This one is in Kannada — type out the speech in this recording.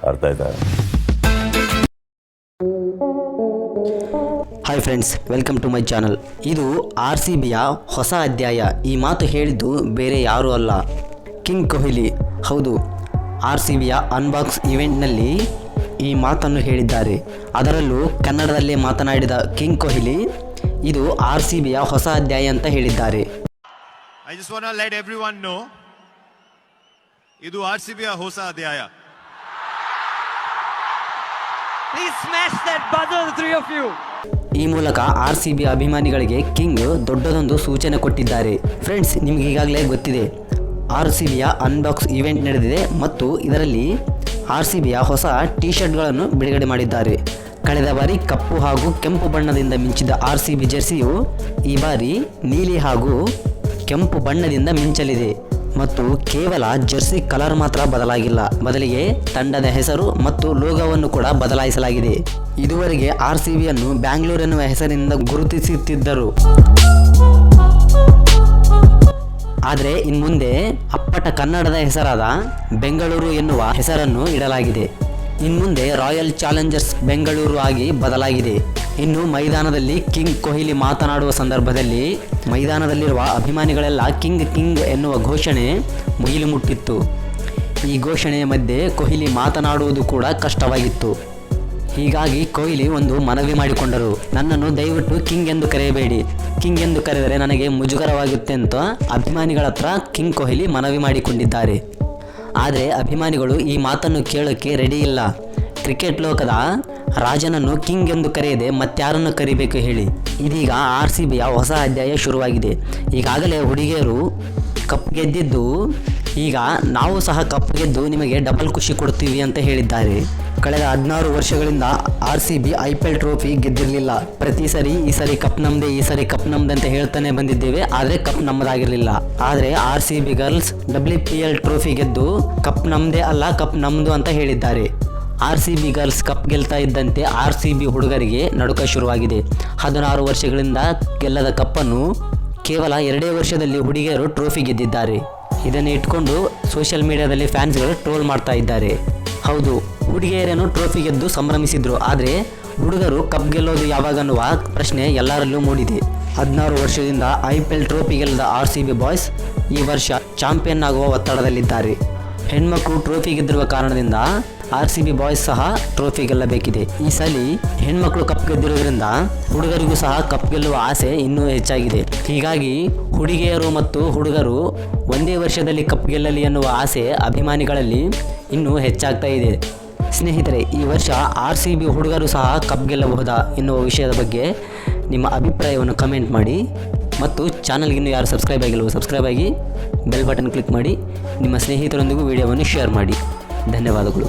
ಅರ್ಥ ಆಯ್ತಾ? Hi friends, welcome to my channel. ಇದು RCBಯ ಹೊಸ ಅಧ್ಯಾಯ. ಈ ಮಾತು ಹೇಳಿದ್ದು ಬೇರೆ ಯಾರೂ ಅಲ್ಲ, ಕಿಂಗ್ ಕೊಹ್ಲಿ. ಹೌದು, RCBಯ ಅನ್ಬಾಕ್ಸ್ ಇವೆಂಟ್ನಲ್ಲಿ ಈ ಮಾತನ್ನು ಹೇಳಿದ್ದಾರೆ. ಅದರಲ್ಲೂ ಕನ್ನಡದಲ್ಲೇ ಮಾತನಾಡಿದ ಕಿಂಗ್ ಕೊಹ್ಲಿ ಇದು RCBಯ ಹೊಸ ಅಧ್ಯಾಯ ಅಂತ ಹೇಳಿದ್ದಾರೆ. I just want to let everyone know, ಇದು RCBಯ ಹೊಸ ಅಧ್ಯಾಯ. Please smash that buzzer, the three of you. ಈ ಮೂಲಕ RCB ಅಭಿಮಾನಿಗಳಿಗೆ ಕಿಂಗ್ ದೊಡ್ಡದೊಂದು ಸೂಚನೆ ಕೊಟ್ಟಿದ್ದಾರೆ. ಫ್ರೆಂಡ್ಸ್, ನಿಮ್ಗೆ ಈಗಾಗಲೇ ಗೊತ್ತಿದೆ, RCBಯ ಅನ್ಬಾಕ್ಸ್ ಇವೆಂಟ್ ನಡೆದಿದೆ ಮತ್ತು ಇದರಲ್ಲಿ RCBಯ ಹೊಸ ಟಿ ಶರ್ಟ್ಗಳನ್ನು ಬಿಡುಗಡೆ ಮಾಡಿದ್ದಾರೆ. ಕಳೆದ ಬಾರಿ ಕಪ್ಪು ಹಾಗೂ ಕೆಂಪು ಬಣ್ಣದಿಂದ ಮಿಂಚಿದ RCB ಜೆರ್ಸಿಯು ಈ ಬಾರಿ ನೀಲಿ ಹಾಗೂ ಕೆಂಪು ಬಣ್ಣದಿಂದ ಮಿಂಚಲಿದೆ. ಮತ್ತು ಕೇವಲ ಜೆರ್ಸಿ ಕಲರ್ ಮಾತ್ರ ಬದಲಾಗಿಲ್ಲ, ಬದಲಿಗೆ ತಂಡದ ಹೆಸರು ಮತ್ತು ಲೋಗೋವನ್ನು ಕೂಡ ಬದಲಾಯಿಸಲಾಗಿದೆ. ಇದುವರೆಗೆ RCBಯನ್ನು ಬ್ಯಾಂಗ್ಳೂರ್ ಎನ್ನುವ ಹೆಸರಿನಿಂದ ಗುರುತಿಸುತ್ತಿದ್ದರು. ಆದರೆ ಇನ್ಮುಂದೆ ಅಪ್ಪಟ ಕನ್ನಡದ ಹೆಸರಾದ ಬೆಂಗಳೂರು ಎನ್ನುವ ಹೆಸರನ್ನು ಇಡಲಾಗಿದೆ. ಇನ್ಮುಂದೆ ರಾಯಲ್ ಚಾಲೆಂಜರ್ಸ್ ಬೆಂಗಳೂರು ಆಗಿ ಬದಲಾಗಿದೆ. ಇನ್ನು ಮೈದಾನದಲ್ಲಿ ಕಿಂಗ್ ಕೊಹ್ಲಿ ಮಾತನಾಡುವ ಸಂದರ್ಭದಲ್ಲಿ ಮೈದಾನದಲ್ಲಿರುವ ಅಭಿಮಾನಿಗಳೆಲ್ಲ ಕಿಂಗ್ ಕಿಂಗ್ ಎನ್ನುವ ಘೋಷಣೆ ಮುಗಿಲು ಮುಟ್ಟಿತ್ತು. ಈ ಘೋಷಣೆಯ ಮಧ್ಯೆ ಕೊಹ್ಲಿ ಮಾತನಾಡುವುದು ಕೂಡ ಕಷ್ಟವಾಗಿತ್ತು. ಹೀಗಾಗಿ ಕೊಹ್ಲಿ ಒಂದು ಮನವಿ ಮಾಡಿಕೊಂಡರು, ನನ್ನನ್ನು ದಯವಿಟ್ಟು ಕಿಂಗ್ ಎಂದು ಕರೆಯಬೇಡಿ, ಕಿಂಗ್ ಎಂದು ಕರೆದರೆ ನನಗೆ ಮುಜುಗರವಾಗುತ್ತೆ ಅಂತ ಅಭಿಮಾನಿಗಳ ಹತ್ರ ಕಿಂಗ್ ಕೊಹ್ಲಿ ಮನವಿ ಮಾಡಿಕೊಂಡಿದ್ದಾರೆ. ಆದರೆ ಅಭಿಮಾನಿಗಳು ಈ ಮಾತನ್ನು ಕೇಳೋಕ್ಕೆ ರೆಡಿ ಇಲ್ಲ. ಕ್ರಿಕೆಟ್ ಲೋಕದ ರಾಜನನ್ನು ಕಿಂಗ್ ಎಂದು ಕರೆಯದೆ ಮತ್ತಾರನ್ನು ಕರಿಬೇಕು ಹೇಳಿ? ಇದೀಗ RCBಯ ಹೊಸ ಅಧ್ಯಾಯ ಶುರುವಾಗಿದೆ. ಈಗಾಗಲೇ ಹುಡುಗಿಯರು ಕಪ್ ಗೆದ್ದಿದ್ದು, ಈಗ ನಾವು ಸಹ ಕಪ್ ಗೆದ್ದು ನಿಮಗೆ ಡಬಲ್ ಖುಷಿ ಕೊಡ್ತೀವಿ ಅಂತ ಹೇಳಿದ್ದಾರೆ. ಕಳೆದ 16 ವರ್ಷಗಳಿಂದ RCB IPL ಟ್ರೋಫಿ ಗೆದ್ದಿರಲಿಲ್ಲ. ಪ್ರತಿ ಸರಿ ಈ ಸರಿ ಕಪ್ ನಮ್ಮದೇ, ಈ ಸರಿ ಕಪ್ ನಮ್ಮದೇ ಅಂತ ಹೇಳ್ತಾನೆ ಬಂದಿದ್ದೇವೆ, ಆದರೆ ಕಪ್ ನಮ್ಮದಾಗಿರಲಿಲ್ಲ. ಆದರೆ RCB ಗರ್ಲ್ಸ್ WPL ಟ್ರೋಫಿ ಗೆದ್ದು ಕಪ್ ನಮ್ಮದೇ ಅಲ್ಲ, ಕಪ್ ನಮ್ಮದು ಅಂತ ಹೇಳಿದ್ದಾರೆ. RCB ಗರ್ಲ್ಸ್ ಕಪ್ ಗೆಲ್ತಾ ಇದ್ದಂತೆ RCB ಹುಡುಗರಿಗೆ ನಡುಕ ಶುರುವಾಗಿದೆ. 16 ವರ್ಷಗಳಿಂದ ಗೆಲ್ಲದ ಕಪ್ಪನ್ನು ಕೇವಲ 2 ವರ್ಷದಲ್ಲಿ ಹುಡುಗಿಯರು ಟ್ರೋಫಿ ಗೆದ್ದಿದ್ದಾರೆ. ಇದನ್ನು ಇಟ್ಕೊಂಡು ಸೋಷಿಯಲ್ ಮೀಡಿಯಾದಲ್ಲಿ ಫ್ಯಾನ್ಸ್ಗಳು ಟ್ರೋಲ್ ಮಾಡ್ತಾ ಇದ್ದಾರೆ. ಹೌದು, ಹುಡುಗಿಯರೇನು ಟ್ರೋಫಿ ಗೆದ್ದು ಸಂಭ್ರಮಿಸಿದ್ರು, ಆದರೆ ಹುಡುಗರು ಕಪ್ ಗೆಲ್ಲೋದು ಯಾವಾಗನ್ನುವ ಪ್ರಶ್ನೆ ಎಲ್ಲರಲ್ಲೂ ಮೂಡಿದೆ. 16 ವರ್ಷದಿಂದ IPL ಟ್ರೋಫಿ ಗೆಲ್ಲದ RCB ಬಾಯ್ಸ್ ಈ ವರ್ಷ ಚಾಂಪಿಯನ್ ಆಗುವ ಒತ್ತಡದಲ್ಲಿದ್ದಾರೆ. ಹೆಣ್ಮಕ್ಳು ಟ್ರೋಫಿ ಗೆದ್ದಿರುವ ಕಾರಣದಿಂದ RCB ಬಾಯ್ಸ್ ಸಹ ಟ್ರೋಫಿ ಗೆಲ್ಲಬೇಕಿದೆ. ಈ ಸಲ ಹೆಣ್ಮಕ್ಳು ಕಪ್ ಗೆದ್ದಿರೋದ್ರಿಂದ ಹುಡುಗರಿಗೂ ಸಹ ಕಪ್ ಗೆಲ್ಲುವ ಆಸೆ ಇನ್ನೂ ಹೆಚ್ಚಾಗಿದೆ. ಹೀಗಾಗಿ ಹುಡುಗಿಯರು ಮತ್ತು ಹುಡುಗರು ಒಂದೇ ವರ್ಷದಲ್ಲಿ ಕಪ್ ಗೆಲ್ಲಲಿ ಎನ್ನುವ ಆಸೆ ಅಭಿಮಾನಿಗಳಲ್ಲಿ ಇನ್ನೂ ಹೆಚ್ಚಾಗ್ತಾ ಇದೆ. ಸ್ನೇಹಿತರೆ, ಈ ವರ್ಷ RCB ಹುಡುಗರು ಸಹ ಕಪ್ ಗೆಲ್ಲಬಹುದಾ ಎನ್ನುವ ವಿಷಯದ ಬಗ್ಗೆ ನಿಮ್ಮ ಅಭಿಪ್ರಾಯವನ್ನು ಕಮೆಂಟ್ ಮಾಡಿ. ಮತ್ತು ಚಾನಲ್ಗೆ ಇನ್ನೂ ಯಾರು ಸಬ್ಸ್ಕ್ರೈಬ್ ಆಗಿಲ್ಲವೋ ಸಬ್ಸ್ಕ್ರೈಬ್ ಆಗಿ, ಬೆಲ್ ಬಟನ್ ಕ್ಲಿಕ್ ಮಾಡಿ, ನಿಮ್ಮ ಸ್ನೇಹಿತರೊಂದಿಗೂ ವಿಡಿಯೋವನ್ನು ಶೇರ್ ಮಾಡಿ. ಧನ್ಯವಾದಗಳು.